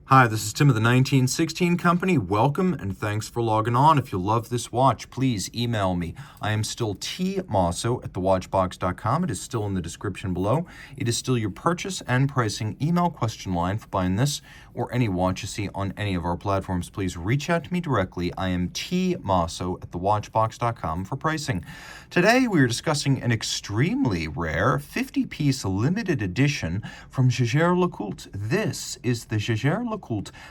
Hi, this is Tim of the 1916 Company. Welcome and thanks for logging on. If you love this watch, please email me. I am still Team Mosso at thewatchbox.com. It is still in the description below. It is still your purchase and pricing email question line for buying this or any watch you see on any of our platforms. Please reach out to me directly. I am Team Mosso at thewatchbox.com for pricing. Today we are discussing an extremely rare 50-piece limited edition from Jaeger-Lecoultre. This is the Jaeger-Lecoultre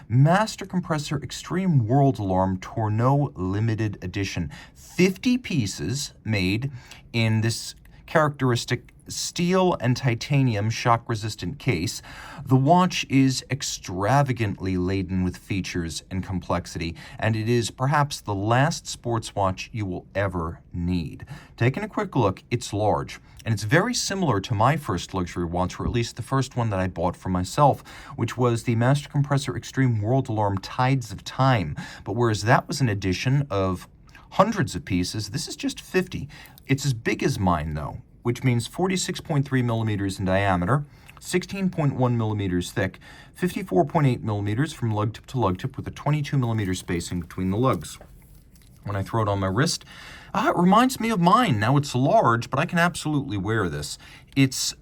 Master Compressor Extreme World Alarm Tourneau Limited Edition. 50 pieces made in this characteristic steel and titanium shock-resistant case. The watch is extravagantly laden with features and complexity, and it is perhaps the last sports watch you will ever need. Taking a quick look, it's large, and it's very similar to my first luxury watch, or at least the first one that I bought for myself, which was the Master Compressor Extreme World Alarm Tides of Time. But whereas that was an edition of hundreds of pieces, this is just 50. It's as big as mine, though, which means 46.3 millimeters in diameter, 16.1 millimeters thick, 54.8 millimeters from lug tip to lug tip with a 22 millimeter spacing between the lugs. When I throw it on my wrist, it reminds me of mine. Now it's large, but I can absolutely wear this. It's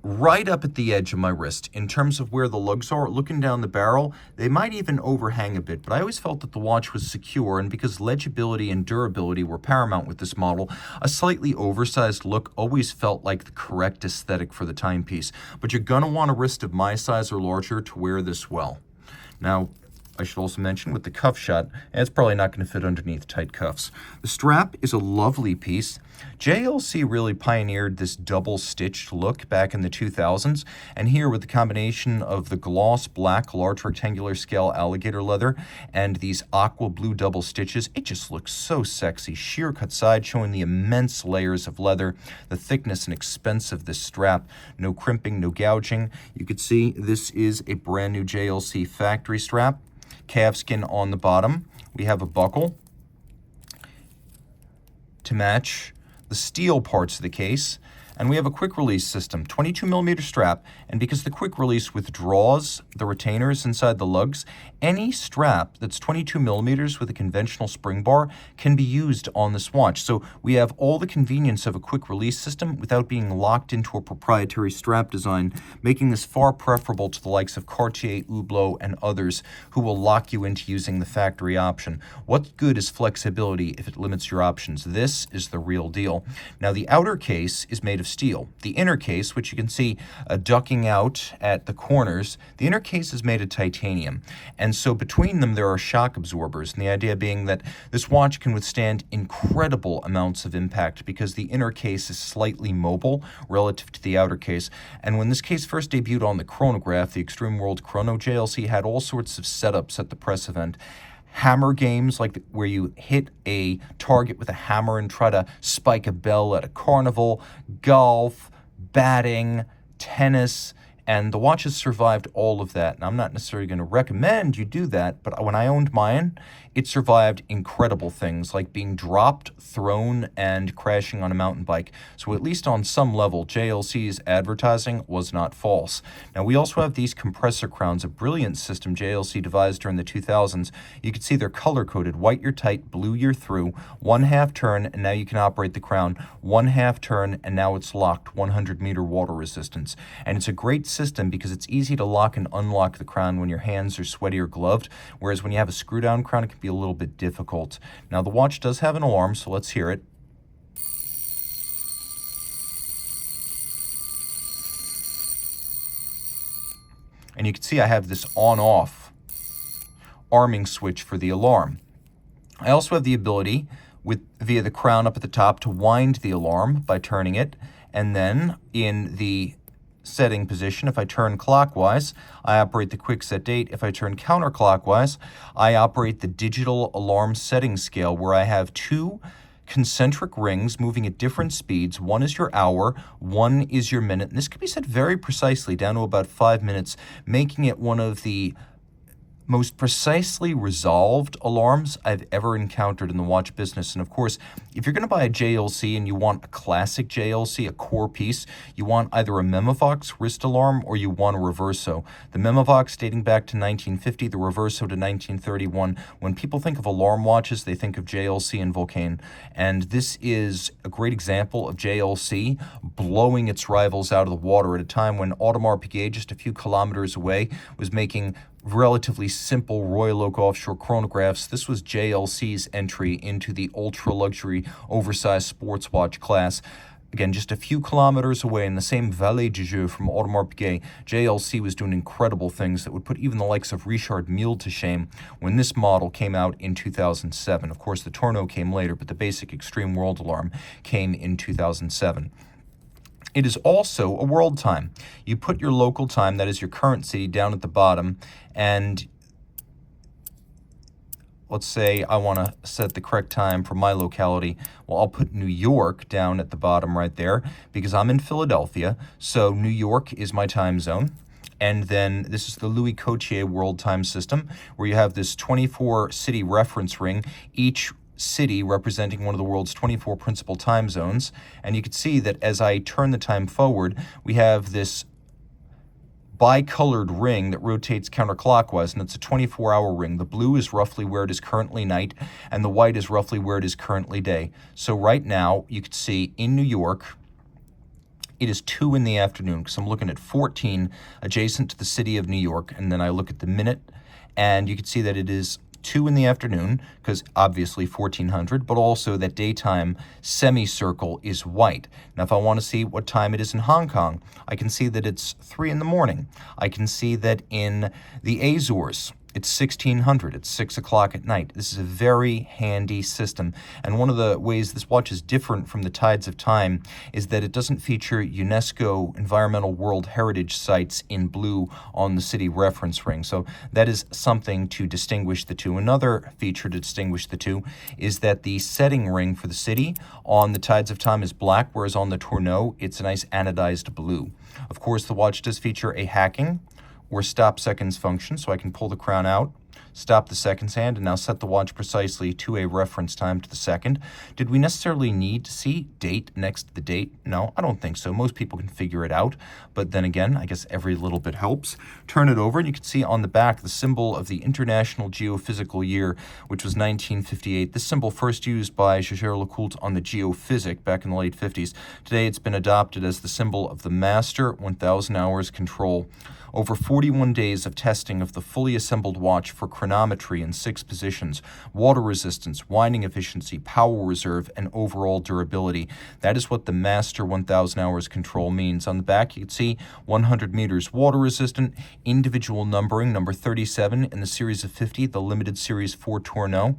right up at the edge of my wrist in terms of where the lugs are. Looking down the barrel, they might even overhang a bit, but I always felt that the watch was secure, and because legibility and durability were paramount with this model, a slightly oversized look always felt like the correct aesthetic for the timepiece. But you're gonna want a wrist of my size or larger to wear this well. Now, I should also mention with the cuff shot, it's probably not going to fit underneath tight cuffs. The strap is a lovely piece. JLC really pioneered this double-stitched look back in the 2000s, and here with the combination of the gloss black large rectangular scale alligator leather and these aqua blue double stitches, it just looks so sexy. Sheer cut side showing the immense layers of leather, the thickness and expense of this strap, no crimping, no gouging. You could see this is a brand new JLC factory strap. Calfskin on the bottom. We have a buckle to match the steel parts of the case, and we have a quick release system, 22 millimeter strap, and because the quick release withdraws the retainers inside the lugs, any strap that's 22 millimeters with a conventional spring bar can be used on this watch. So we have all the convenience of a quick release system without being locked into a proprietary strap design, making this far preferable to the likes of Cartier, Hublot, and others who will lock you into using the factory option. What good is flexibility if it limits your options? This is the real deal. Now the outer case is made of steel. The inner case, which you can see ducking out at the corners, the inner case is made of titanium. And so between them there are shock absorbers, and the idea being that this watch can withstand incredible amounts of impact because the inner case is slightly mobile relative to the outer case. And when this case first debuted on the chronograph, the Extreme World Chrono, JLC had all sorts of setups at the press event. Hammer games, like where you hit a target with a hammer and try to spike a bell at a carnival, golf, batting, tennis, and the watch has survived all of that. And I'm not necessarily going to recommend you do that, but when I owned mine, it survived incredible things like being dropped, thrown, and crashing on a mountain bike. So at least on some level, JLC's advertising was not false. Now we also have these compressor crowns, a brilliant system JLC devised during the 2000s. You can see they're color-coded. White you're tight, blue you're through, 1/2 turn, and now you can operate the crown, 1/2 turn, and now it's locked, 100-meter water resistance. And it's a great system because it's easy to lock and unlock the crown when your hands are sweaty or gloved, whereas when you have a screw-down crown, it can be a little bit difficult. Now the watch does have an alarm, so let's hear it. And you can see I have this on-off arming switch for the alarm. I also have the ability, via the crown up at the top, to wind the alarm by turning it, and then in the setting position, if I turn clockwise, I operate the quick set date. If I turn counterclockwise, I operate the digital alarm setting scale, where I have two concentric rings moving at different speeds. One is your hour, one is your minute, and this can be set very precisely down to about 5 minutes, making it one of the most precisely resolved alarms I've ever encountered in the watch business. And of course, if you're going to buy a JLC and you want a classic JLC, a core piece, you want either a Memovox wrist alarm or you want a Reverso. The Memovox dating back to 1950, the Reverso to 1931. When people think of alarm watches, they think of JLC and Vulcain. And this is a great example of JLC blowing its rivals out of the water at a time when Audemars Piguet, just a few kilometers away, was making relatively simple Royal Oak offshore chronographs. This was JLC's entry into the ultra-luxury, oversized sports watch class. Again, just a few kilometers away in the same Vallée du Jeu from Audemars Piguet, JLC was doing incredible things that would put even the likes of Richard Mille to shame when this model came out in 2007. Of course, the Tourneau came later, but the basic Extreme World Alarm came in 2007. It is also a world time. You put your local time, that is your current city, down at the bottom, and let's say I want to set the correct time for my locality. Well, I'll put New York down at the bottom right there because I'm in Philadelphia, so New York is my time zone. And then this is the Louis Cotier World Time System, where you have this 24 city reference ring, each city representing one of the world's 24 principal time zones. And you can see that as I turn the time forward, we have this bicolored ring that rotates counterclockwise, and it's a 24-hour ring. The blue is roughly where it is currently night, and the white is roughly where it is currently day. So right now, you can see in New York, it is 2 in the afternoon, because I'm looking at 14 adjacent to the city of New York, and then I look at the minute, and you can see that it is 2 in the afternoon, because obviously 1400, but also that daytime semicircle is white. Now, if I want to see what time it is in Hong Kong, I can see that it's 3 in the morning. I can see that in the Azores, it's 1600, it's 6 o'clock at night. This is a very handy system. And one of the ways this watch is different from the Tides of Time is that it doesn't feature UNESCO Environmental World Heritage sites in blue on the city reference ring. So that is something to distinguish the two. Another feature to distinguish the two is that the setting ring for the city on the Tides of Time is black, whereas on the Tourneau, it's a nice anodized blue. Of course, the watch does feature a hacking or stop seconds function, so I can pull the crown out, stop the seconds hand, and now set the watch precisely to a reference time to the second. Did we necessarily need to see date next to the date? No, I don't think so. Most people can figure it out, but then again, I guess every little bit helps. Turn it over, and you can see on the back the symbol of the International Geophysical Year, which was 1958. This symbol first used by Jaeger-Lecoultre on the geophysic back in the late 50s. Today, it's been adopted as the symbol of the Master 1000 Hours Control. Over 41 days of testing of the fully assembled watch for chronometry in 6 positions, water resistance, winding efficiency, power reserve, and overall durability. That is what the Master 1000 Hours Control means. On the back, you can see 100 meters water resistant, individual numbering, number 37 in the series of 50, the limited series for Tourneau.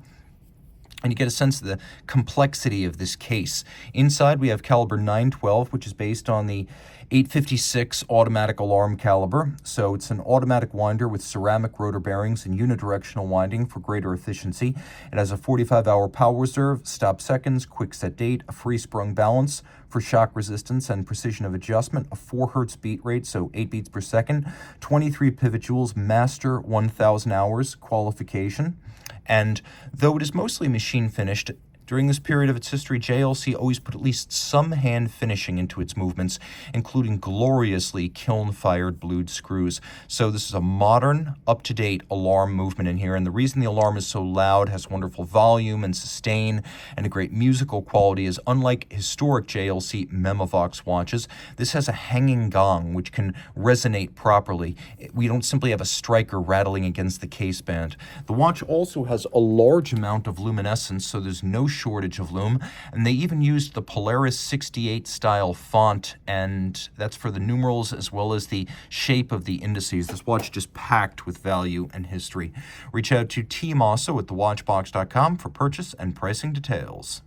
And you get a sense of the complexity of this case. Inside, we have caliber 912, which is based on the 856 automatic alarm caliber. So it's an automatic winder with ceramic rotor bearings and unidirectional winding for greater efficiency. It has a 45-hour power reserve, stop seconds, quick set date, a free sprung balance for shock resistance and precision of adjustment, a 4 hertz beat rate, so 8 beats per second, 23 pivot joules, Master 1000 Hours qualification. And though it is mostly machine finished, during this period of its history, JLC always put at least some hand finishing into its movements, including gloriously kiln-fired blued screws. So this is a modern, up-to-date alarm movement in here, and the reason the alarm is so loud, has wonderful volume and sustain, and a great musical quality is unlike historic JLC Memovox watches, this has a hanging gong, which can resonate properly. We don't simply have a striker rattling against the caseband. The watch also has a large amount of luminescence, so there's no shortage of lume, and they even used the Polaris 68 style font, and that's for the numerals as well as the shape of the indices. This watch just packed with value and history. Reach out to Team Mosso at thewatchbox.com for purchase and pricing details.